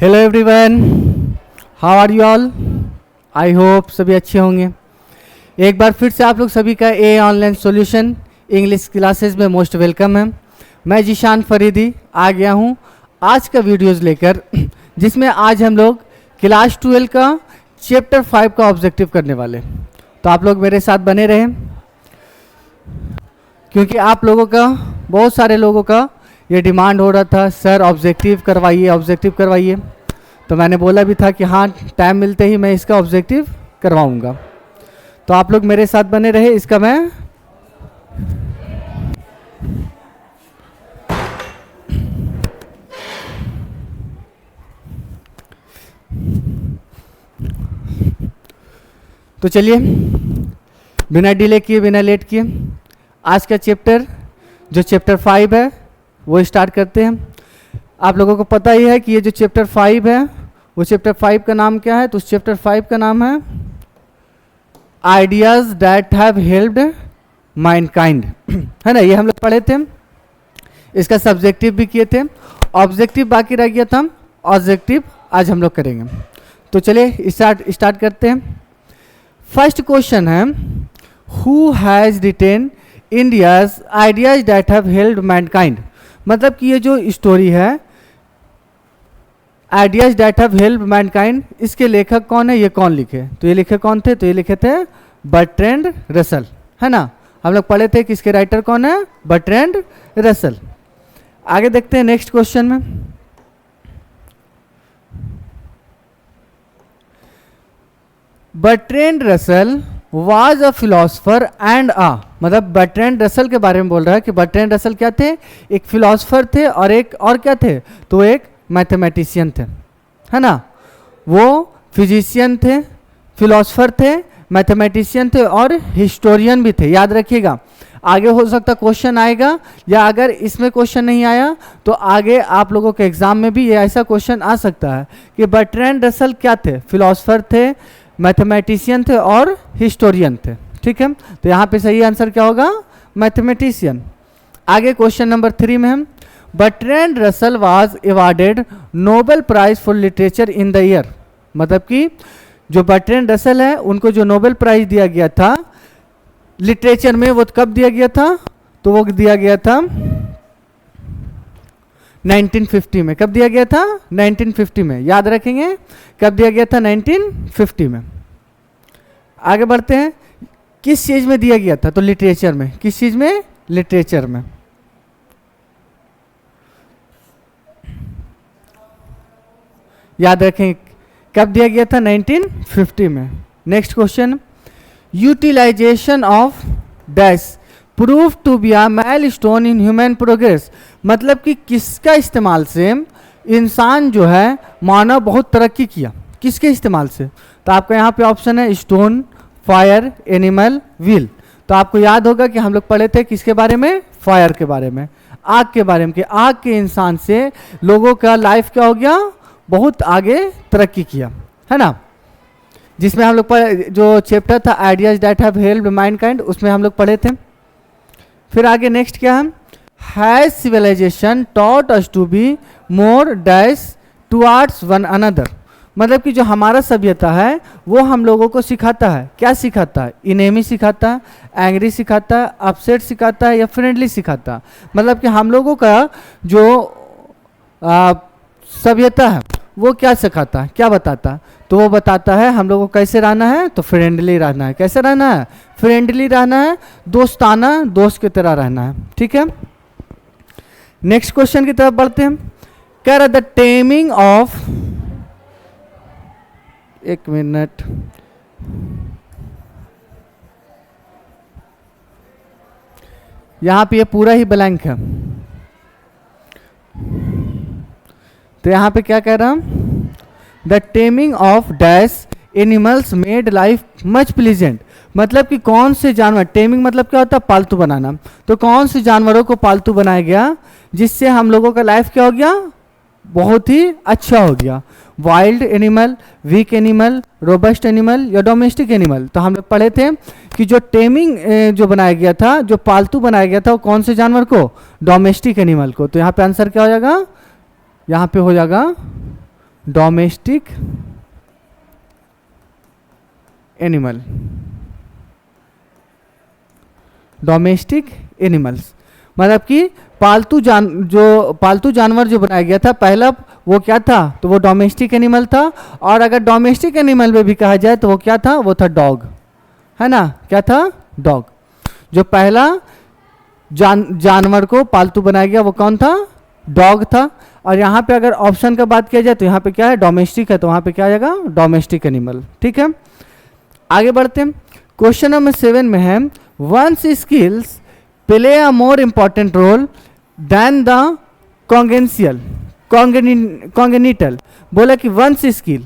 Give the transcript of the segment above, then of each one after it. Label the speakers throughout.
Speaker 1: Hello everyone, how are you all? I hope सभी अच्छे होंगे। एक बार फिर से आप लोग सभी का ए ऑनलाइन सॉल्यूशन इंग्लिश क्लासेस में मोस्ट वेलकम है। मैं जीशान फरीदी आ गया हूँ आज का वीडियोज़ लेकर, जिसमें आज हम लोग क्लास 12 का चैप्टर 5 का ऑब्जेक्टिव करने वाले। तो आप लोग मेरे साथ बने रहें, क्योंकि आप लोगों का, बहुत सारे लोगों का ये डिमांड हो रहा था, सर ऑब्जेक्टिव करवाइए। तो मैंने बोला भी था कि हाँ, टाइम मिलते ही मैं इसका ऑब्जेक्टिव करवाऊंगा। तो आप लोग मेरे साथ बने रहे। इसका मैं तो चलिए बिना डिले किए, बिना लेट किए आज का चैप्टर जो चैप्टर 5 है वो स्टार्ट करते हैं। आप लोगों को पता ही है कि ये जो चैप्टर 5 है वो चैप्टर 5 का नाम क्या है। तो उस चैप्टर 5 का नाम है ideas that have helped Mankind, है ना। ये हम लोग पढ़े थे, इसका सब्जेक्टिव भी किए थे, ऑब्जेक्टिव बाकी रह गया था, ऑब्जेक्टिव आज हम लोग करेंगे। तो चलिए स्टार्ट करते हैं। फर्स्ट क्वेश्चन है, who has retain India's ideas that have helped Mankind. मतलब कि ये जो स्टोरी है ideas that have helped Mankind, इसके लेखक कौन है, ये कौन लिखे? तो ये लिखे कौन थे? तो ये लिखे थे बर्ट्रैंड रसल, है ना। हम लोग पढ़े थे कि इसके राइटर कौन है, बर्ट्रैंड रसल। आगे देखते हैं नेक्स्ट क्वेश्चन में। Bertrand Russell was a philosopher and मतलब बर्ट्रैंड रसल के बारे में बोल रहा है कि बर्ट्रैंड रसल क्या थे, एक फिलोसफर थे और एक और क्या थे, तो एक मैथमेटिशियन थे, है ना। वो फिजिशियन थे, फिलोसफर थे, मैथमेटिशियन थे और हिस्टोरियन भी थे। याद रखिएगा, आगे हो सकता क्वेश्चन आएगा, या अगर इसमें क्वेश्चन नहीं आया तो आगे आप लोगों के एग्जाम में भी ये ऐसा क्वेश्चन आ सकता है कि बर्ट्रैंड रसल क्या थे, फिलोसफर थे, मैथमेटिशियन थे और हिस्टोरियन थे। ठीक है, तो यहाँ पे सही आंसर क्या होगा, मैथमेटिशियन। आगे क्वेश्चन नंबर 3 में हम, Bertrand Russell was awarded Nobel prize for literature in the year. मतलब कि जो बर्ट्रैंड रसल है उनको जो नोबेल प्राइज दिया गया था लिटरेचर में, वो कब दिया गया था? तो वो दिया गया था 1950 में। कब दिया गया था? 1950 में। याद रखेंगे कब दिया गया था, 1950 में। आगे बढ़ते हैं, किस चीज में दिया गया था? तो लिटरेचर में। किस चीज में? लिटरेचर में। याद रखें कब दिया गया था, 1950 में। Next question, utilisation of dash prove to be a milestone in human progress. मतलब कि किसका इस्तेमाल से इंसान जो है, मानव बहुत तरक्की किया, किसके इस्तेमाल से? तो आपका यहाँ पे ऑप्शन है स्टोन, फायर, एनिमल, व्हील। तो आपको याद होगा कि हम लोग पढ़े थे किसके बारे में, फायर के बारे में, आग के बारे में, कि आग के इंसान से लोगों का लाइफ क्या हो गया, बहुत आगे तरक्की किया, है ना। जिसमें हम लोग जो चैप्टर था ideas that have helped Mankind, उसमें हम लोग पढ़े थे। फिर आगे नेक्स्ट क्या है, has civilisation taught us to be more dash towards one another. मतलब कि जो हमारा सभ्यता है वो हम लोगों को सिखाता है, क्या सिखाता है, इनेमी सिखाता है, एंग्री सिखाता है, अपसेट सिखाता है या फ्रेंडली सिखाता है। मतलब कि हम लोगों का जो सभ्यता है वो क्या सिखाता है, क्या बताता है? तो वो बताता है हम लोगों को कैसे रहना है, तो फ्रेंडली रहना है। कैसे रहना है? फ्रेंडली रहना है, दोस्ताना, दोस्त की तरह रहना है। ठीक है, नेक्स्ट क्वेश्चन की तरफ बढ़ते हैं। कह द टेमिंग ऑफ, एक मिनट, यहां पे ये पूरा ही ब्लैंक है, तो यहाँ पे क्या कह रहा हूं, the taming of dash animals made life much pleasant. मतलब कि कौन से जानवर, टेमिंग मतलब क्या होता है, पालतू बनाना। तो कौन से जानवरों को पालतू बनाया गया जिससे हम लोगों का लाइफ क्या हो गया, बहुत ही अच्छा हो गया। Wild animal, weak animal, robust animal या डोमेस्टिक एनिमल। तो हम लोग पढ़े थे कि जो टेमिंग जो बनाया गया था, जो पालतू बनाया गया था, वो कौन से जानवर को, डोमेस्टिक एनिमल को। तो यहाँ पे आंसर क्या हो जाएगा, यहाँ पे हो जाएगा डोमेस्टिक एनिमल, डोमेस्टिक एनिमल्स मतलब कि पालतू जानवर जो बनाया गया था पहला वो क्या था, तो वो डोमेस्टिक एनिमल था। और अगर डोमेस्टिक एनिमल में भी कहा जाए तो वो क्या था, वो था डॉग, है ना, क्या था, डॉग। जो पहला जानवर को पालतू बनाया गया वो कौन था, डॉग था। और यहाँ पे अगर ऑप्शन का बात किया जाए तो यहाँ पे क्या है, डोमेस्टिक है, तो वहाँ पे क्या आ जाएगा, डोमेस्टिक एनिमल। ठीक है, आगे बढ़ते हैं। क्वेश्चन नंबर 7 में है once skills play a more important role than the congenital. बोला कि वंस स्किल,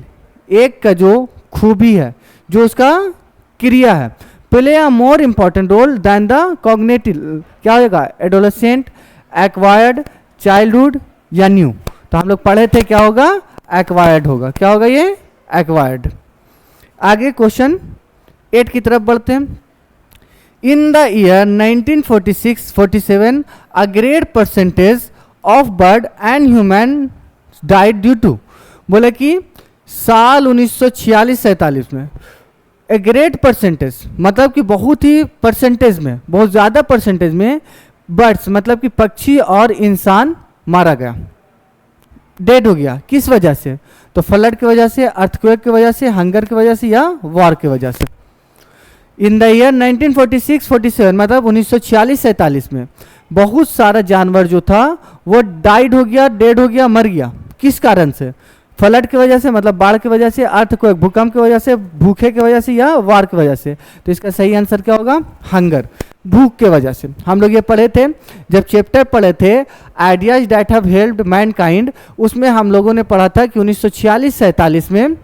Speaker 1: एक का जो खूबी है, जो उसका क्रिया है, play a more important role than the cognitive, क्या होगा, एडोलेसेंट, एक्वायर्ड, चाइल्डहुड या न्यू। तो हम लोग पढ़े थे क्या होगा, एक्वायर्ड होगा, क्या होगा ये, एक्वायर्ड। आगे क्वेश्चन 8 की तरफ बढ़ते हैं। In the year 1946-47 a great percentage of bird and human died due to. बोले कि साल 1946-47 में ए ग्रेट परसेंटेज मतलब कि बहुत ही परसेंटेज में, बहुत ज़्यादा परसेंटेज में बर्ड्स मतलब कि पक्षी और इंसान मारा गया, डेड हो गया। किस वजह से, तो फ्लड की वजह से, अर्थक्वेक की वजह से, हंगर की वजह से या वॉर की वजह से। इन द ईयर 1946-47 मतलब 1946-47 में बहुत सारा जानवर जो था वो डाइड हो गया, डेड हो गया, मर गया। किस कारण से, फ्लड की वजह से मतलब बाढ़ की वजह से, अर्थक्वेक भूकंप की वजह से, भूखे की वजह से या वार की वजह से। तो इसका सही आंसर क्या होगा, हंगर, भूख के वजह से। हम लोग ये पढ़े थे जब चैप्टर पढ़े थे ideas that have helped Mankind, उसमें हम लोगों ने पढ़ा था कि 1946-47 में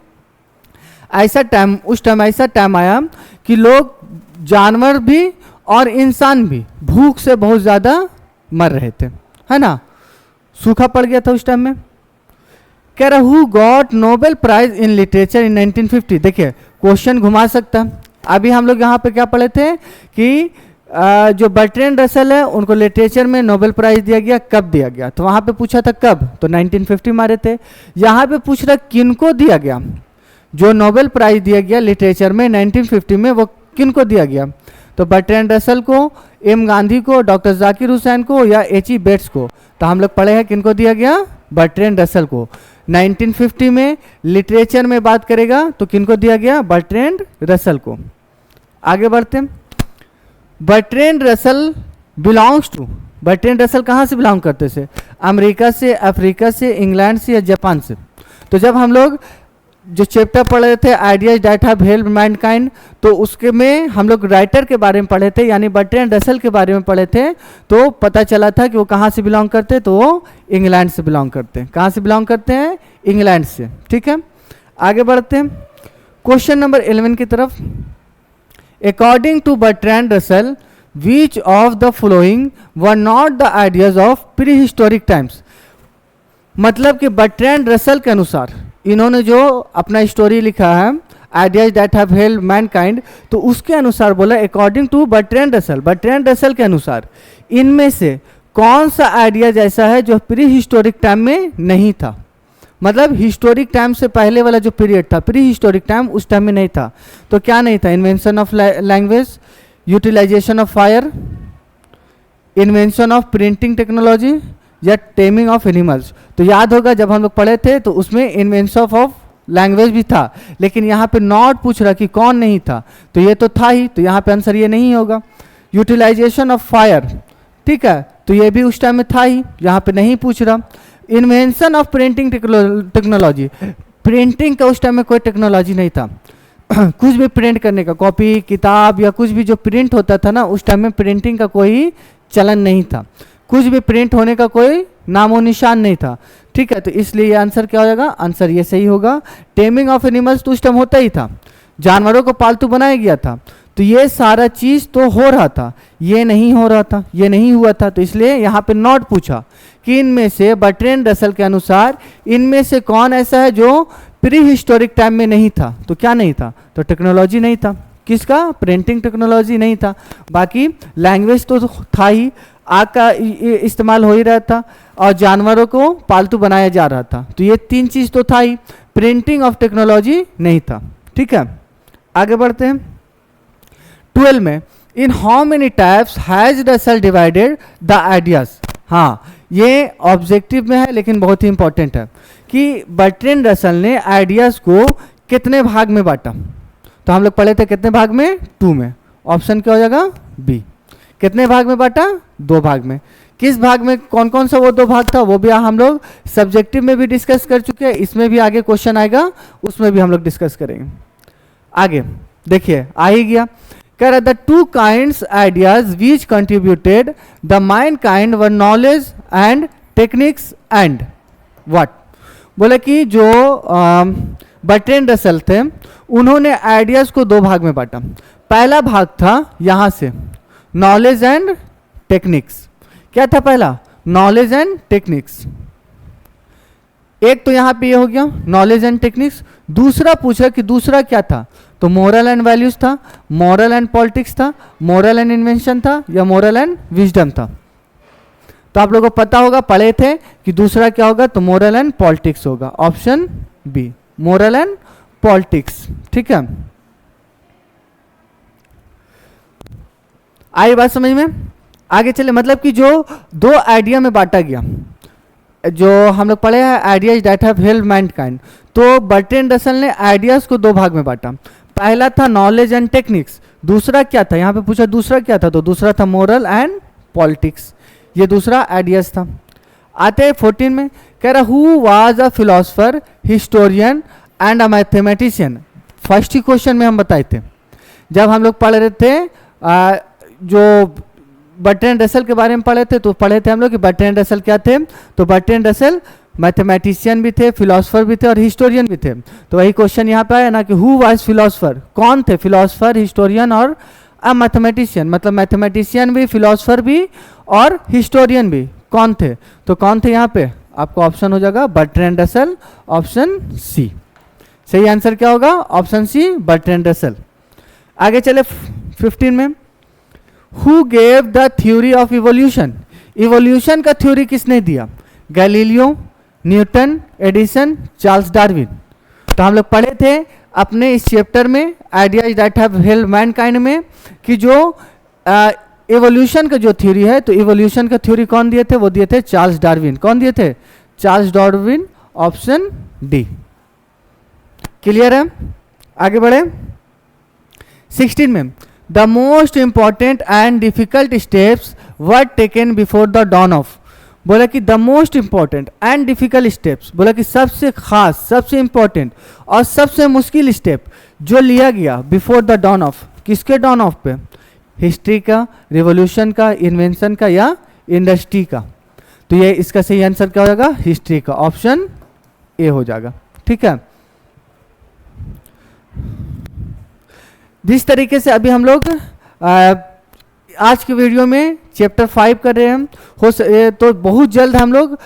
Speaker 1: ऐसा टाइम, उस टाइम ऐसा टाइम आया कि लोग, जानवर भी और इंसान भी भूख से बहुत ज़्यादा मर रहे थे, है ना, सूखा पड़ गया था उस टाइम में। कह रहा who got Nobel prize in literature in 1950। देखिए क्वेश्चन घुमा सकता। अभी हम लोग यहाँ पे क्या पढ़े थे कि जो बर्ट्रैंड रसल है उनको लिटरेचर में नोबेल प्राइज दिया गया, कब दिया गया, तो वहाँ पे पूछा था कब, तो 1950 मारे थे। यहाँ पे पूछ रहा किनको दिया गया, जो नोबेल प्राइज दिया गया लिटरेचर में 1950 में वो किनको दिया गया, तो बर्ट्रैंड रसल को, एम गांधी को, डॉक्टर जाकिर हुसैन को या एच.ई. बेट्स को। तो हम लोग पढ़े हैं किनको दिया गया, बर्ट्रैंड रसल को। 1950 में लिटरेचर में बात करेगा तो किनको दिया गया, बर्ट्रैंड रसल को। आगे बढ़ते हैं। Bertrand Russell belongs to, Bertrand Russell कहाँ से बिलोंग करते थे, अमेरिका से, अफ्रीका से, इंग्लैंड से या जापान से। तो जब हम लोग जो चैप्टर पढ़ रहे थे ideas that have helped mankind, तो उसके में हम लोग राइटर के बारे में पढ़े थे, यानी बर्ट्रैंड रसल के बारे में पढ़े थे। तो पता चला था कि वो कहाँ से बिलोंग करते, तो वो इंग्लैंड से बिलोंग करते हैं। कहाँ से बिलोंग करते हैं, इंग्लैंड से। ठीक है, आगे बढ़ते हैं क्वेश्चन नंबर 11 की तरफ। According to Bertrand Russell which of the following were not the ideas of pre historic times. मतलब कि बर्ट्रैंड रसल के अनुसार, इन्होंने जो अपना स्टोरी लिखा है ideas that have helped mankind, तो उसके अनुसार बोला according to Bertrand Russell, Bertrand Russell के अनुसार इनमें से कौन सा आइडियाज ऐसा है जो प्री हिस्टोरिक टाइम में नहीं था। मतलब हिस्टोरिक टाइम से पहले वाला जो पीरियड था, प्री हिस्टोरिक टाइम, उस टाइम में नहीं था। तो क्या नहीं था, invention of language, utilisation of fire, invention of printing technology या टेमिंग ऑफ एनिमल्स। तो याद होगा जब हम लोग पढ़े थे तो उसमें इन्वेंशन ऑफ लैंग्वेज भी था, लेकिन यहाँ पे नॉट पूछ रहा कि कौन नहीं था, तो ये तो था ही, तो यहाँ पे आंसर ये नहीं होगा। यूटिलाइजेशन ऑफ फायर, ठीक है, तो ये भी उस टाइम में था ही, यहाँ पे नहीं पूछ रहा। Invention of printing technology, printing का उस टाइम में कोई टेक्नोलॉजी नहीं था। कुछ भी प्रिंट करने का, कॉपी, किताब या कुछ भी जो प्रिंट होता था ना, उस टाइम में प्रिंटिंग का कोई चलन नहीं था, कुछ भी प्रिंट होने का कोई नामो निशान नहीं था। ठीक है, तो इसलिए ये आंसर क्या हो जाएगा, आंसर ये सही होगा। टेमिंग ऑफ एनिमल्स तो उस टाइम होता ही था, जानवरों को पालतू बनाया गया था, तो ये सारा चीज़ तो हो रहा था, ये नहीं हो रहा था, ये नहीं हुआ था, तो इसलिए यहाँ पे नॉट पूछा कि इनमें से बर्ट्रैंड रसल के अनुसार इनमें से कौन ऐसा है जो प्री हिस्टोरिक टाइम में नहीं था। तो क्या नहीं था, तो टेक्नोलॉजी नहीं था, किसका, प्रिंटिंग टेक्नोलॉजी नहीं था। बाकी लैंग्वेज तो था ही, आग का इस्तेमाल हो ही रहा था और जानवरों को पालतू बनाया जा रहा था, तो ये 3 चीज तो था ही, प्रिंटिंग ऑफ टेक्नोलॉजी नहीं था। ठीक है, आगे बढ़ते हैं। 12 में in how many types has Russell divided the ideas. हाँ, ये ऑब्जेक्टिव में है लेकिन बहुत ही इंपॉर्टेंट है कि बर्ट्रैंड रसल ने आइडियाज को कितने भाग में बांटा। तो हम लोग पढ़े थे कितने भाग में, 2 में। ऑप्शन क्या हो जाएगा, बी। कितने भाग में बांटा, 2 भाग में। किस भाग में, कौन कौन सा वो 2 भाग था, वो भी हम लोग सब्जेक्टिव में भी डिस्कस कर चुके हैं, इसमें भी आगे क्वेश्चन आएगा उसमें भी हम लोग डिस्कस करेंगे। आगे देखिए, आ ही गया, कह रहा the 2 kinds ideas which contributed the mind kind were knowledge and techniques and what. बोले कि जो बर्ट्रैंड रसल थे उन्होंने आइडियाज को 2 भाग में बांटा। पहला भाग था यहां से नॉलेज एंड टेक्निक्स। क्या था पहला, नॉलेज एंड टेक्निक्स। एक तो यहां पे ये हो गया नॉलेज एंड टेक्निक्स। दूसरा पूछा कि दूसरा क्या था, तो मोरल एंड वैल्यूज था, मोरल एंड पॉलिटिक्स था, मोरल एंड इन्वेंशन था, या मोरल एंड विजडम था। तो आप लोगों को पता होगा, पढ़े थे कि दूसरा क्या होगा, तो मोरल एंड पॉलिटिक्स होगा। Option B, moral and politics. ठीक है, आई बात समझ में। आगे चले, मतलब कि जो 2 आइडिया में बांटा गया, जो हम लोग पढ़े हैं ideas that have helped mankind, तो बर्ट्रैंड रसल ने आइडियाज को 2 भाग में बांटा। पहला था नॉलेज एंड टेक्निक्स, दूसरा क्या था, यहाँ पे पूछा दूसरा क्या था, तो दूसरा था मोरल एंड पॉलिटिक्स। ये दूसरा आइडियाज था। आते हैं 14 में, कह रहा who was a philosopher, historian and a mathematician. First he question में हम बताए थे, जब हम लोग पढ़ रहे थे जो बर्ट्रैंड रसल के बारे में पढ़े थे, तो पढ़े थे हम लोग कि बर्ट्रैंड रसल क्या थे, तो बर्ट्रैंड रसल मैथमेटिशियन भी थे, फिलोसफर भी थे और हिस्टोरियन भी थे। तो वही क्वेश्चन यहाँ पे आया ना कि हु वाज फिलोसफर, कौन थे फिलोसफर, हिस्टोरियन और अ मैथमेटिशियन, मतलब मैथमेटिशियन भी, फिलोसफर भी और हिस्टोरियन भी कौन थे, तो कौन थे यहाँ पे आपको ऑप्शन हो जाएगा बर्ट्रैंड रसल, ऑप्शन सी। सही आंसर क्या होगा, ऑप्शन सी, बर्ट्रैंड रसल। आगे चले 15 में, who gave the theory of evolution. Evolution का थ्योरी किसने दिया, Galileo, Newton, Edison, Charles Darwin. तो हम लोग पढ़े थे अपने इस चैप्टर में ideas that have helped Mankind में कि जो इवोल्यूशन का जो थ्योरी है, तो इवोल्यूशन का थ्योरी कौन दिए थे, वो दिए थे चार्ल्स डार्विन। कौन दिए थे, Charles Darwin, option D. Clear है, आगे बढ़े 16 में, the most important and difficult steps were taken before the dawn of. बोला कि the most important and difficult steps, बोला कि सबसे खास, सबसे इंपॉर्टेंट और सबसे मुश्किल स्टेप जो लिया गया बिफोर द डॉन ऑफ, किसके डॉन ऑफ पे, हिस्ट्री का, रिवॉल्यूशन का, इन्वेंशन का या इंडस्ट्री का। तो ये इसका सही आंसर क्या हो जाएगा, हिस्ट्री का, ऑप्शन ए हो जाएगा। ठीक है, जिस तरीके से अभी हम लोग आज की वीडियो में चैप्टर 5 कर रहे हैं, तो बहुत जल्द हम लोग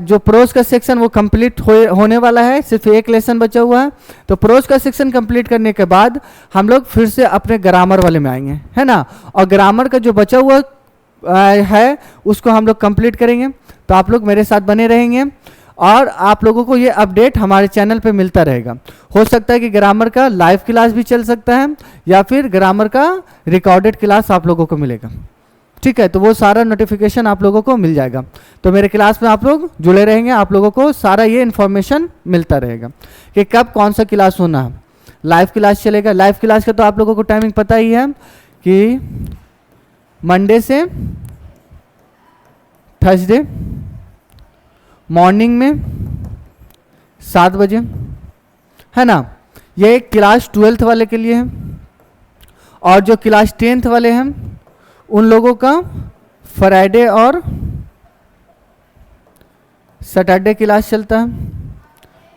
Speaker 1: जो प्रोज का सेक्शन वो कंप्लीट होने वाला है, सिर्फ एक लेसन बचा हुआ है। तो प्रोज का सेक्शन कंप्लीट करने के बाद हम लोग फिर से अपने ग्रामर वाले में आएंगे, है ना, और ग्रामर का जो बचा हुआ है उसको हम लोग कंप्लीट करेंगे। तो आप लोग मेरे साथ बने रहेंगे और आप लोगों को ये अपडेट हमारे चैनल पे मिलता रहेगा। हो सकता है कि ग्रामर का लाइव क्लास भी चल सकता है या फिर ग्रामर का रिकॉर्डेड क्लास आप लोगों को मिलेगा। ठीक है, तो वो सारा नोटिफिकेशन आप लोगों को मिल जाएगा। तो मेरे क्लास में आप लोग जुड़े रहेंगे, आप लोगों को सारा ये इन्फॉर्मेशन मिलता रहेगा कि कब कौन सा क्लास होना है। लाइव क्लास चलेगा, लाइव क्लास का तो आप लोगों को टाइमिंग पता ही है कि मंडे से थर्सडे मॉर्निंग में 7 बजे, है ना। ये क्लास 12th वाले के लिए है और जो क्लास 10th वाले हैं उन लोगों का फ्राइडे और सैटरडे क्लास चलता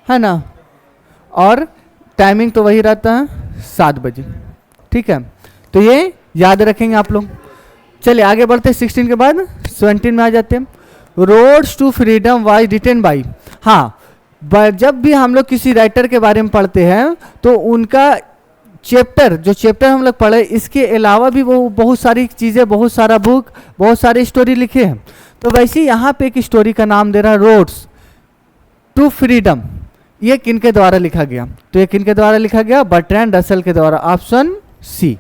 Speaker 1: है ना, और टाइमिंग तो वही रहता है 7 बजे। ठीक है, तो ये याद रखेंगे आप लोग। चलिए आगे बढ़ते हैं, 16 के बाद 17 में आ जाते हैं। Roads to freedom was written by. हाँ, जब भी हम लोग किसी राइटर के बारे में पढ़ते हैं तो उनका चैप्टर, जो चैप्टर हम लोग पढ़े, इसके अलावा भी वो बहुत सारी चीज़ें, बहुत सारा बुक, बहुत सारी स्टोरी लिखे हैं। तो वैसे यहाँ पे एक स्टोरी का नाम दे रहा है रोड्स टू फ्रीडम। ये किनके द्वारा लिखा गया? तो ये किनके द्वारा लिखा गया? बर्ट्रैंड रसल के द्वारा, ऑप्शन सी।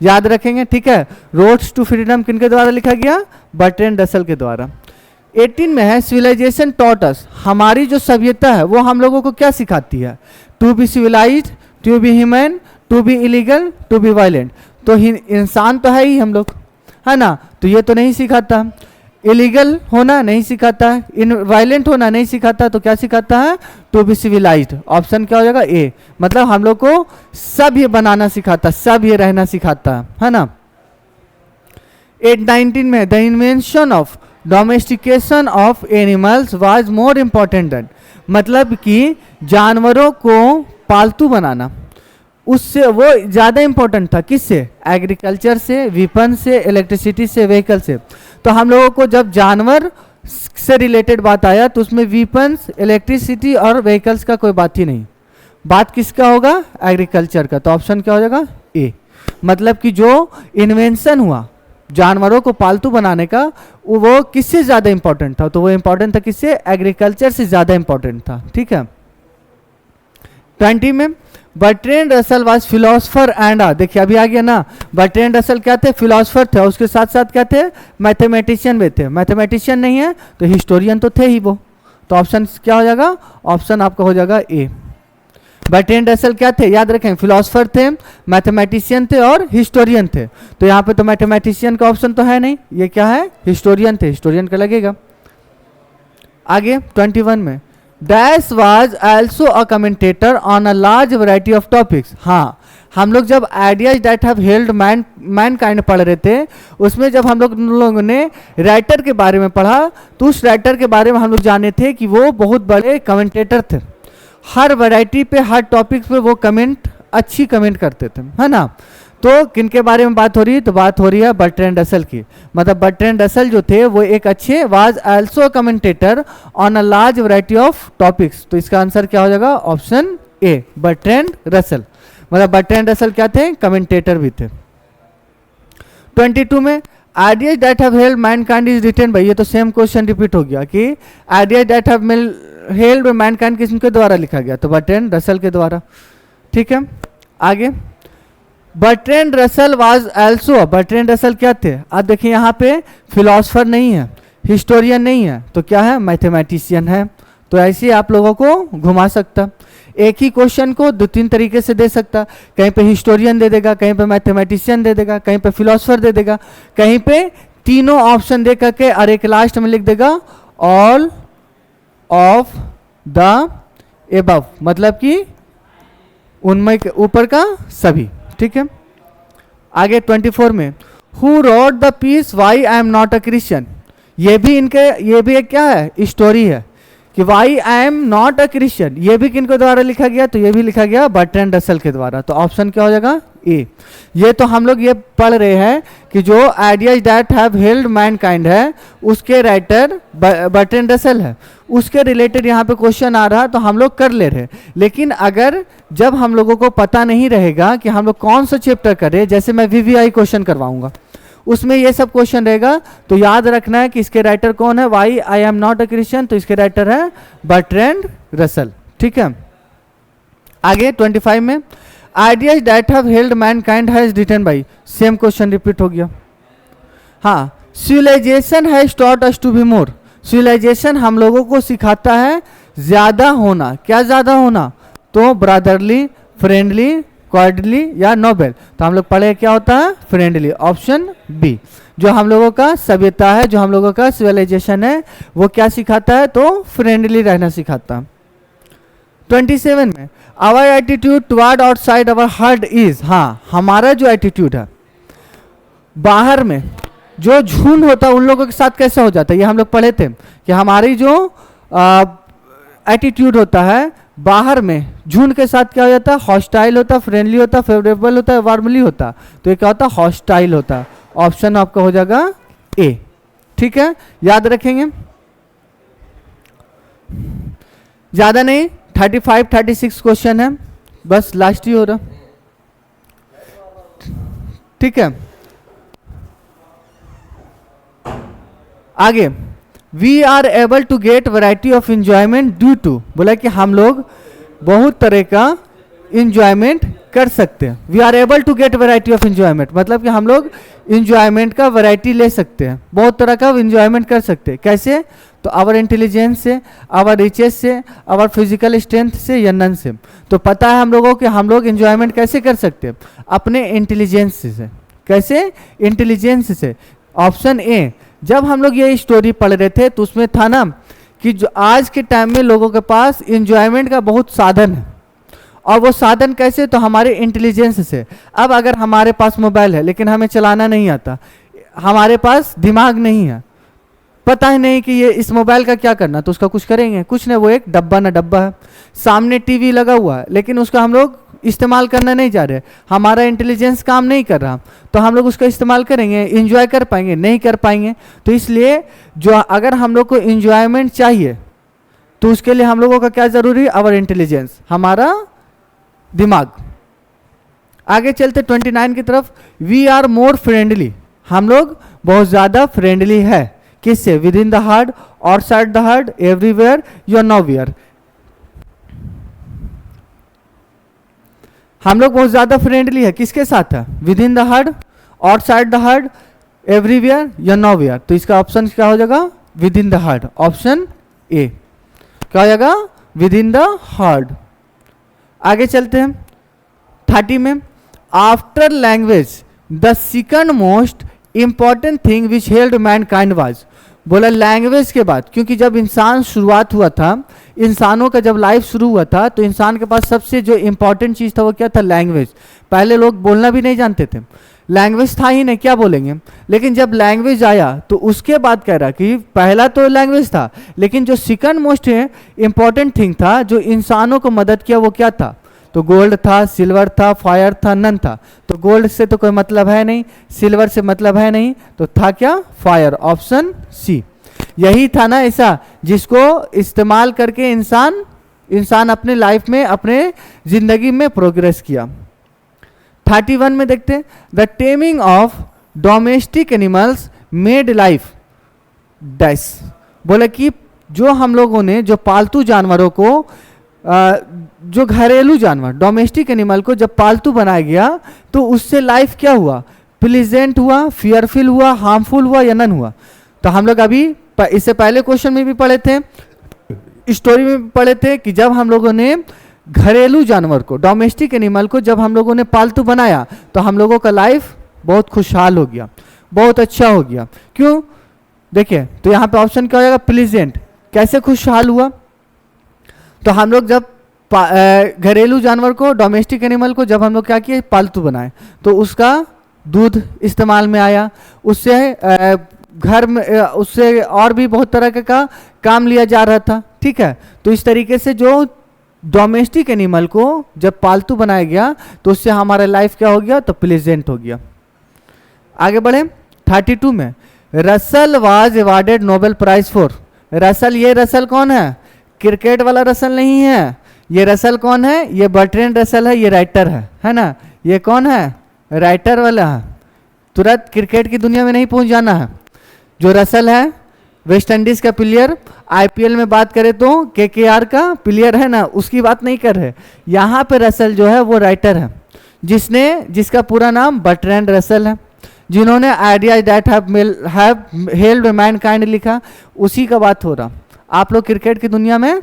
Speaker 1: याद रखेंगे, ठीक है। रोड्स टू फ्रीडम किनके द्वारा लिखा गया? बर्ट्रैंड रसल के द्वारा। 18 में है सिविलाइजेशन टॉट अस, हमारी जो सभ्यता है वो हम लोगों को क्या सिखाती है? To be civilised, to be human, to be illegal, to be violent. तो इंसान तो है ही हम लोग, है ना, तो ये तो नहीं सिखाता। इलीगल होना नहीं सिखाता है, इन वायलेंट होना नहीं सिखाता, तो क्या सिखाता है? To be civilised. ऑप्शन क्या हो जाएगा? ए। मतलब हम लोग को सभ्य बनाना सिखाता, सभ्य रहना सिखाता है ना। 819 में the invention of domestication of animals was more important then, मतलब कि जानवरों को पालतू बनाना, उससे वो ज़्यादा इम्पोर्टेंट था। किससे? एग्रीकल्चर से, वेपन से, इलेक्ट्रिसिटी से, व्हीकल से। तो हम लोगों को जब जानवर से रिलेटेड बात आया तो उसमें वेपन्स, इलेक्ट्रिसिटी और व्हीकल्स का कोई बात ही नहीं। बात किसका होगा? एग्रीकल्चर का। तो ऑप्शन क्या हो जाएगा? ए। मतलब कि जो इन्वेंशन हुआ जानवरों को पालतू बनाने का, वो किससे ज़्यादा इंपॉर्टेंट था? तो वो इंपॉर्टेंट था किससे? एग्रीकल्चर से ज़्यादा इंपॉर्टेंट था, ठीक है। 20 में Bertrand Russell was philosopher and, देखिए अभी आ गया ना, बर्ट्रैंड रसल क्या थे? फिलोसफर थे, उसके साथ साथ क्या थे? मैथमेटिशियन भी थे। मैथमेटिशियन नहीं है तो हिस्टोरियन तो थे ही वो। तो ऑप्शन क्या हो जाएगा? ऑप्शन आपका हो जाएगा ए। बर्ट्रैंड रसल क्या थे? याद रखें, फिलोसफर थे, मैथमेटिशियन थे और हिस्टोरियन थे। तो यहाँ पे तो मैथमेटिशियन का ऑप्शन तो है नहीं, ये क्या है? हिस्टोरियन थे, हिस्टोरियन का लगेगा। आगे 21 में dash was also a commentator on a large variety of topics. हाँ, हम लोग जब ideas that have held man kind पढ़ रहे थे, उसमें जब हम लोगों ने राइटर के बारे में पढ़ा तो उस राइटर के बारे में हम लोग जाने थे कि वो बहुत बड़े कमेंटेटर थे। हर वैरायटी पे, हर टॉपिक पे वो कमेंट, अच्छी कमेंट करते थे, है ना। तो किनके बारे में बात हो रही है? तो बात हो रही है बर्ट्रैंड रसल की। मतलब बर्ट्रैंड रसल जो थे वो एक अच्छे, was also commentator on a large variety of topics. तो इसका आंसर क्या हो जाएगा? Option A, Bertrand Russell. मतलब बर्ट्रैंड रसल क्या थे? कमेंटेटर भी थे। 22 में ideas that have held mankind is written by, ये तो सेम क्वेश्चन रिपीट हो गया कि ideas that have held by mankind किसके द्वारा लिखा गया? तो बर्ट्रैंड रसल के द्वारा, ठीक है। आगे Bertrand Russell was also, Bertrand Russell क्या थे? अब देखिए यहाँ पे फिलोसफर नहीं है, हिस्टोरियन नहीं है, तो क्या है? मैथमेटिशियन है। तो ऐसे आप लोगों को घुमा सकता, एक ही क्वेश्चन को दो तीन तरीके से दे सकता। कहीं पे हिस्टोरियन दे देगा, कहीं पे मैथमेटिशियन दे देगा, कहीं पे फिलोसफर दे देगा, कहीं पे तीनों ऑप्शन दे करके और एक लास्ट में लिख देगा ऑल ऑफ द एबव, मतलब कि उनमें ऊपर का सभी, ठीक है। आगे 24 में who wrote the piece why I am not a Christian, ये भी एक क्या है? स्टोरी है कि why I am not a Christian. ये भी किनको द्वारा लिखा गया? तो ये भी लिखा गया बर्ट्रैंड रसल के द्वारा। तो ऑप्शन क्या हो जाएगा? ए। ये तो हम लोग ये पढ़ रहे हैं कि जो ideas that have held Mankind है उसके राइटर बर्ट्रैंड रसल है, उसके रिलेटेड यहाँ पे क्वेश्चन आ रहा तो हम लोग कर ले रहे। लेकिन अगर जब हम लोगों को पता नहीं रहेगा कि हम लोग कौन सा चैप्टर करें, जैसे मैं वीवीआई क्वेश्चन करवाऊंगा उसमें ये सब क्वेश्चन रहेगा, तो याद रखना है कि इसके राइटर कौन है? Why I am not a Christian, तो इसके राइटर है बर्ट्रैंड रसल, ठीक है। आगे 25 में ideas that have held mankind has written by, same question repeat हो गया। हाँ, civilisation has taught us to be more, civilisation हम लोगों को सिखाता है ज्यादा होना। क्या ज्यादा होना? तो ब्रदरली, फ्रेंडली, कॉर्डली या नोबेल। तो हम लोग पढ़े क्या होता है? Friendly, option B. जो हम लोगों का सभ्यता है, जो हम लोगों का सिविलाइजेशन है, वो क्या सिखाता है? तो फ्रेंडली रहना सिखाता है। 27 में our attitude toward outside our herd is, हाँ, हमारा जो एटीट्यूड है बाहर में जो झुंड होता है उन लोगों के साथ कैसा हो जाता है, ये हम लोग पढ़े थे कि हमारी जो एटीट्यूड होता है बाहर में झुंड के साथ क्या हो जाता है? हॉस्टाइल होता, फ्रेंडली होता, फेवरेबल होता है, वार्मली होता। तो ये क्या होता है? हॉस्टाइल होता। ऑप्शन आपका हो जाएगा ए, ठीक है। याद रखेंगे, ज्यादा नहीं, 35-36 क्वेश्चन है, बस लास्ट ही हो रहा। ठीक है, आगे we are able to get variety of enjoyment due to, बोला कि हम लोग बहुत तरह का इंजॉयमेंट कर सकते हैं। We are able to get variety of enjoyment मतलब कि हम लोग इंजॉयमेंट का वैरायटी ले सकते हैं, बहुत तरह का इंजॉयमेंट कर सकते हैं। कैसे? तो आवर इंटेलिजेंस से, आवर रिचेस से, आवर फिजिकल स्ट्रेंथ से या नन से। तो पता है हम लोगों कि हम लोग इंजॉयमेंट कैसे कर सकते हैं? अपने इंटेलिजेंस से। कैसे? इंटेलिजेंस से। ऑप्शन ए, जब हम लोग ये स्टोरी पढ़ रहे थे तो उसमें था ना कि जो आज के टाइम में लोगों के पास इंजॉयमेंट का बहुत साधन है, और वो साधन कैसे? तो हमारे इंटेलिजेंस से। अब अगर हमारे पास मोबाइल है लेकिन हमें चलाना नहीं आता, हमारे पास दिमाग नहीं है, पता ही नहीं कि ये इस मोबाइल का क्या करना, तो उसका कुछ करेंगे? कुछ नहीं, वो एक डब्बा ना डब्बा है। सामने टीवी लगा हुआ है लेकिन उसका हम लोग इस्तेमाल करना नहीं जा रहे, हमारा इंटेलिजेंस काम नहीं कर रहा, तो हम लोग उसका इस्तेमाल करेंगे? इंजॉय कर पाएंगे? नहीं कर पाएंगे। तो इसलिए जो अगर हम लोग को इंजॉयमेंट चाहिए तो उसके लिए हम लोगों का क्या जरूरी है? आवर इंटेलिजेंस, हमारा दिमाग। आगे चलते 29 की तरफ। वी आर मोर फ्रेंडली, हम लोग बहुत ज़्यादा फ्रेंडली है। किससे? With in the heart, outside the heart, everywhere या नोवेयर। हम लोग बहुत ज़्यादा फ्रेंडली है, किसके साथ है? With in the heart, outside the heart, everywhere या नोवेयर। तो इसका ऑप्शन क्या हो जाएगा? With in the heart, option A. क्या हो जाएगा? With in the heart. आगे चलते हैं 30 में। After language the second most important thing which held Mankind was, बोला लैंग्वेज के बाद, क्योंकि जब इंसान शुरुआत हुआ था, इंसानों का जब लाइफ शुरू हुआ था तो इंसान के पास सबसे जो इंपॉर्टेंट चीज़ था वो क्या था? लैंग्वेज। पहले लोग बोलना भी नहीं जानते थे, लैंग्वेज था ही नहीं, क्या बोलेंगे? लेकिन जब लैंग्वेज आया तो उसके बाद कह रहा कि पहला तो लैंग्वेज था, लेकिन जो सेकंड मोस्ट इंपॉर्टेंट थिंग था जो इंसानों को मदद किया वो क्या था? तो गोल्ड था, सिल्वर था, फायर था, नन था। तो गोल्ड से तो कोई मतलब है नहीं, सिल्वर से मतलब है नहीं, तो था क्या? Fire, option C. यही था ना ऐसा जिसको इस्तेमाल करके इंसान अपने लाइफ में, अपने जिंदगी में प्रोग्रेस किया। 31 में देखते हैं। The taming of domestic animals made life dash, बोले कि जो हम लोगों ने जो पालतू जानवरों को जो घरेलू जानवर डोमेस्टिक एनिमल को जब पालतू बनाया गया तो उससे लाइफ क्या हुआ? प्लीजेंट हुआ, फियरफुल हुआ, हार्मफुल हुआ या नन हुआ? तो हम लोग अभी इससे पहले क्वेश्चन में भी पढ़े थे, स्टोरी में भी पढ़े थे कि जब हम लोगों ने घरेलू जानवर को, डोमेस्टिक एनिमल को जब हम लोगों ने पालतू बनाया तो हम लोगों का लाइफ बहुत खुशहाल हो गया, बहुत अच्छा हो गया। क्यों? देखिए, तो यहाँ पे ऑप्शन क्या हो जाएगा? प्लीजेंट। कैसे खुशहाल हुआ? तो हम लोग जब घरेलू जानवर को, डोमेस्टिक एनिमल को जब हम लोग क्या किए? पालतू बनाए, तो उसका दूध इस्तेमाल में आया, उससे घर में उससे और भी बहुत तरह का काम लिया जा रहा था। ठीक है, तो इस तरीके से जो डोमेस्टिक एनिमल को जब पालतू बनाया गया तो उससे हमारा लाइफ क्या हो गया? तो प्लेजेंट हो गया। आगे बढ़े 32 में। Russell was awarded Nobel prize for, Russell, ये रसल कौन है? क्रिकेट वाला रसल नहीं है, ये रसल कौन है? ये बर्ट्रैंड रसल है, ये राइटर है ना? ये कौन है? राइटर वाला है। तुरंत क्रिकेट की दुनिया में नहीं पहुंच जाना है। जो रसल है वेस्ट इंडीज का प्लेयर, आईपीएल में बात करें तो केकेआर का प्लेयर है ना, उसकी बात नहीं कर रहे। यहाँ पे रसल जो है वो राइटर है, जिसका पूरा नाम बर्ट्रैंड रसल है, जिन्होंने ideas that have held Mankind लिखा, उसी का बात हो रहा। आप लोग क्रिकेट की दुनिया में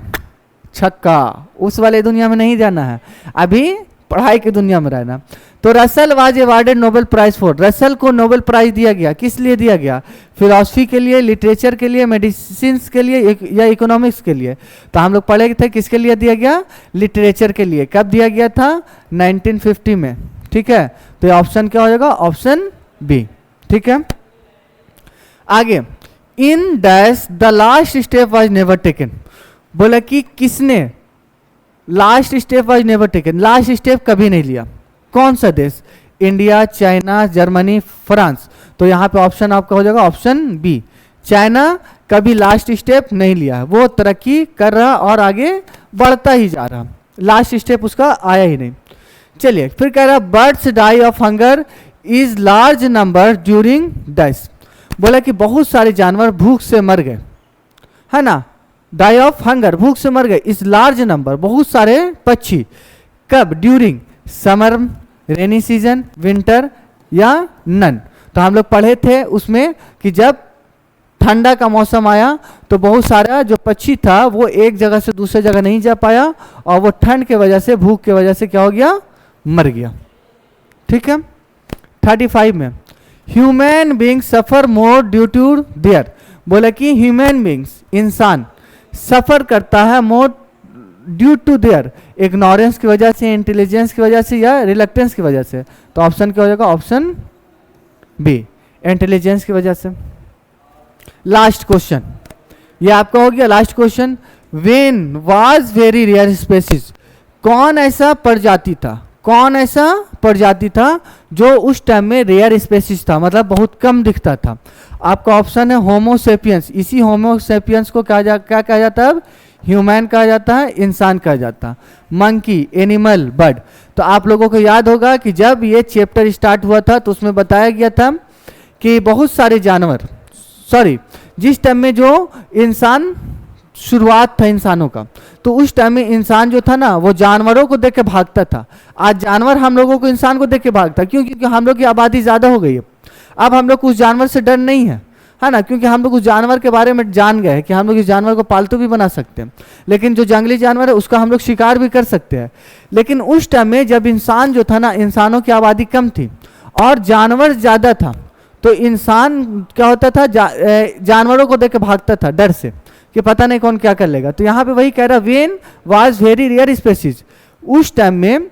Speaker 1: छक्का, उस वाले दुनिया में नहीं जाना है, अभी पढ़ाई की दुनिया में रहना। तो Russell was awarded Nobel prize for, Russell को नोबेल प्राइज दिया गया, किस लिए दिया गया? फिलॉसफी के लिए, लिटरेचर के लिए, मेडिसिन के लिए या इकोनॉमिक्स के लिए? तो हम लोग पढ़े थे किसके लिए दिया गया? लिटरेचर के लिए। कब दिया गया था? 1950 में। ठीक है, तो ये ऑप्शन क्या हो जाएगा? Option B. ठीक है, आगे in dash the last step was never taken, बोला कि किसने last step was never taken, last step कभी नहीं लिया? कौन सा देश? India, China, Germany, France. तो यहाँ पे ऑप्शन आपका हो जाएगा ऑप्शन बी। चाइना कभी लास्ट स्टेप नहीं लिया, वो तरक्की कर रहा और आगे बढ़ता ही जा रहा, लास्ट स्टेप उसका आया ही नहीं। चलिए फिर कह रहा birds die of hunger is large number during dash, बोला कि बहुत सारे जानवर भूख से मर गए, है ना, डाई ऑफ हंगर, भूख से मर गए, इज लार्ज नंबर, बहुत सारे पक्षी, कब, during summer, rainy season, winter या नन। तो हम लोग पढ़े थे उसमें कि जब ठंडा का मौसम आया तो बहुत सारा जो पक्षी था वो एक जगह से दूसरे जगह नहीं जा पाया और वो ठंड के वजह से, भूख के वजह से क्या हो गया, मर गया। ठीक है। 35 में human being suffer more due to their, बोला कि ह्यूमन बींग्स, इंसान सफर करता है more due to their, ignorance की वजह से, इंटेलिजेंस की वजह से या रिलक्टेंस की वजह से। तो ऑप्शन क्या हो जाएगा, ऑप्शन बी, इंटेलिजेंस की वजह से। लास्ट क्वेश्चन, ये आपका हो गया last question. When was very rare species, कौन ऐसा प्रजाति था, कौन ऐसा प्रजाति था जो उस टाइम में रेयर स्पेसीज था, मतलब बहुत कम दिखता था। आपका ऑप्शन है होमोसेपियंस। इसी होमोसेपियंस को क्या कहा जाता है, ह्यूमन कहा जाता है, इंसान कहा जाता है। Monkey, animal, bird. तो आप लोगों को याद होगा कि जब ये चैप्टर स्टार्ट हुआ था तो उसमें बताया गया था कि बहुत सारे जानवर, जिस टाइम में जो इंसान, शुरुआत था इंसानों का, तो उस टाइम में इंसान जो था ना वो जानवरों को देख के भागता था। आज जानवर हम लोगों को इंसान को देख के भागता, क्यों, क्योंकि हम लोग की आबादी ज़्यादा हो गई है। अब हम लोग को उस जानवर से डर नहीं है ना, क्योंकि हम लोग उस जानवर के बारे में जान गए कि हम लोग इस जानवर को पालतू भी बना सकते हैं। लेकिन जो जंगली जानवर है उसका हम लोग शिकार भी कर सकते हैं। लेकिन उस टाइम में जब इंसान जो था ना, इंसानों की आबादी कम थी और जानवर ज़्यादा था, तो इंसान क्या होता था, जानवरों को देख के भागता था डर से कि पता नहीं कौन क्या कर लेगा। तो यहाँ पे वही कह रहा, when was very rare species, उस टाइम में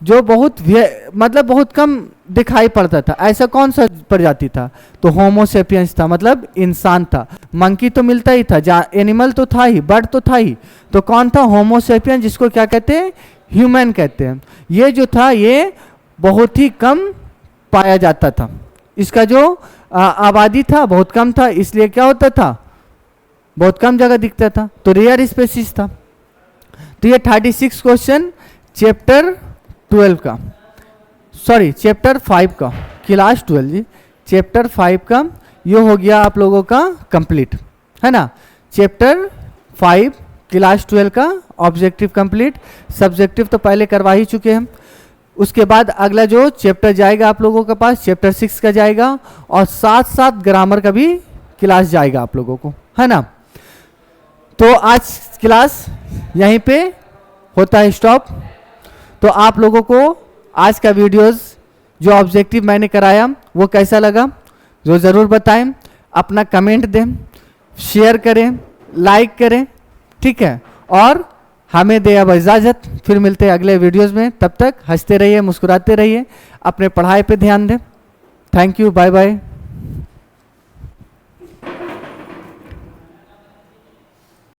Speaker 1: जो मतलब बहुत कम दिखाई पड़ता था। ऐसा कौन सा प्रजाति था, तो होमोसेपियंस था, मतलब इंसान था। मंकी तो मिलता ही था, एनिमल तो था ही, बर्ड तो था ही, तो कौन था, होमोसेपियंस, जिसको क्या कहते हैं, ह्यूमन कहते हैं। ये जो था ये बहुत ही कम पाया जाता था, इसका जो आबादी था बहुत कम था, इसलिए क्या होता था, बहुत कम जगह दिखता था, तो रेयर स्पेसीज था। तो ये 36 क्वेश्चन चैप्टर 12 का, चैप्टर 5 का, क्लास 12 जी, चैप्टर 5 का ये हो गया आप लोगों का कंप्लीट, है ना। चैप्टर 5 क्लास 12 का ऑब्जेक्टिव कंप्लीट। सब्जेक्टिव तो पहले करवा ही चुके हैं। उसके बाद अगला जो चैप्टर जाएगा आप लोगों के पास, चैप्टर 6 का जाएगा और साथ साथ ग्रामर का भी क्लास जाएगा आप लोगों को, है ना। तो आज क्लास यहीं पे होता है स्टॉप। तो आप लोगों को आज का वीडियोस जो ऑब्जेक्टिव मैंने कराया वो कैसा लगा, जो ज़रूर बताएं, अपना कमेंट दें, शेयर करें, लाइक करें, ठीक है। और हमें दे अब इजाज़त, फिर मिलते हैं अगले वीडियोस में। तब तक हंसते रहिए, मुस्कुराते रहिए, अपने पढ़ाई पे ध्यान दें। Thank you, bye bye.